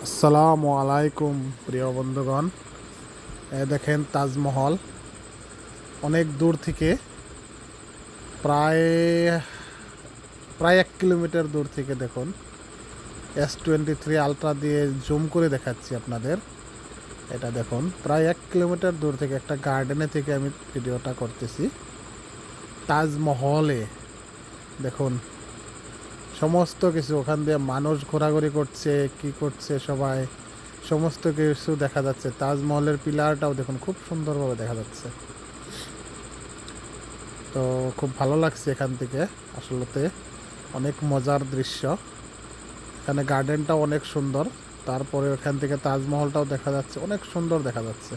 আসসালামু আলাইকুম প্রিয় বন্ধুগণ। দেখেন তাজমহল অনেক দূর থেকে, প্রায় প্রায় 1 কিলোমিটার দূর থেকে দেখুন। S23 আলট্রা দিয়ে জুম করে দেখাচ্ছি আপনাদের। এটা দেখুন, প্রায় 1 কিলোমিটার দূর থেকে একটা গার্ডেনে থেকে আমি ভিডিওটা করতেছি। তাজমহলে দেখুন সমস্ত কিছু, ওখান দিয়ে মানুষ ঘোরাঘুরি করছে, কি করছে সবাই, সমস্ত কিছু দেখা যাচ্ছে। তাজমহলের পিলারটাও দেখুন খুব সুন্দরভাবে দেখা যাচ্ছে। তো খুব ভালো লাগছে এখান থেকে, আসলেতে অনেক মজার দৃশ্য। এখানে গার্ডেনটাও অনেক সুন্দর, তারপরে ওখান থেকে তাজমহলটাও দেখা যাচ্ছে, অনেক সুন্দর দেখা যাচ্ছে।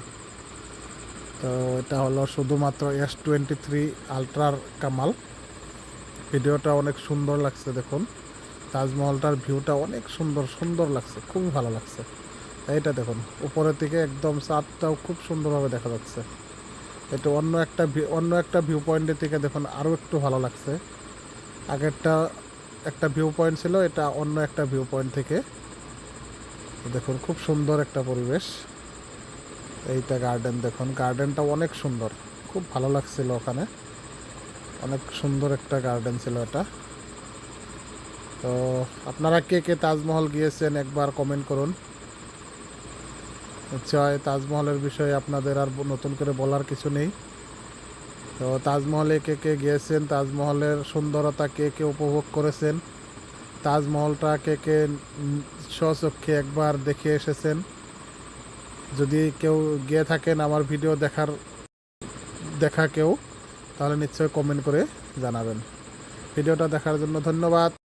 তো এটা হলো শুধুমাত্র S23 আলট্রার কামাল। ভিডিওটা অনেক সুন্দর লাগছে দেখুন। তাজমহলটার ভিউটা অনেক সুন্দর সুন্দর লাগছে, খুব ভালো লাগছে। এইটা দেখুন উপরের থেকে একদম চাঁদটাও খুব সুন্দরভাবে দেখা যাচ্ছে। এটা অন্য একটা ভিউ পয়েন্টের থেকে দেখুন আরও একটু ভালো লাগছে। আগেরটা একটা ভিউ পয়েন্ট ছিল, এটা অন্য একটা ভিউ পয়েন্ট থেকে দেখুন খুব সুন্দর একটা পরিবেশ। এইটা গার্ডেন দেখুন, গার্ডেনটা অনেক সুন্দর, খুব ভালো লাগছিল ওখানে। অনেক সুন্দর একটা গার্ডেন ছিল এটা। তো আপনারা কে কে তাজমহল গিয়েছেন একবার কমেন্ট করুন। নিশ্চয় তাজমহলের বিষয়ে আপনাদের আর নতুন করে বলার কিছু নেই। তো তাজমহলে কে কে গিয়েছেন, তাজমহলের সুন্দরতা কে কে উপভোগ করেছেন, তাজমহলটা কে কে স্বচক্ষে একবার দেখে এসেছেন, যদি কেউ গিয়ে থাকেন আমার ভিডিও দেখা কেউ, তাহলে নিশ্চয়ই কমেন্ট করে জানাবেন। ভিডিওটা দেখার জন্য ধন্যবাদ।